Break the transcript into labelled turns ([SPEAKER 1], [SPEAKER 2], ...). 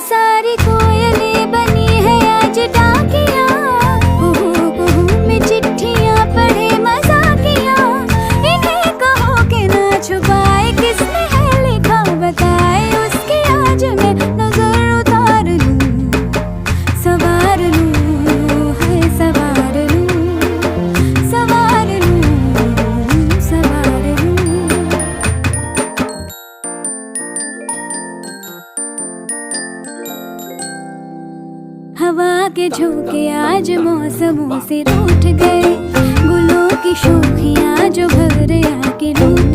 [SPEAKER 1] सारी कोयलें बनी है आज डाकियाँ, कुहू कुहू में चिट्ठियाँ पढ़े मजाकियाँ। इन्हें कहो कि ना छुपाए किसने है लिखा बताए, उसकी आज मैं नजर उतार लूं, सवार लूं, है सवार लूं, सवार लूं, सवार लूं। हवा के झोंके आज मौसमों से रूठ गए, गुलों की शोखियाँ जो भर आके लूट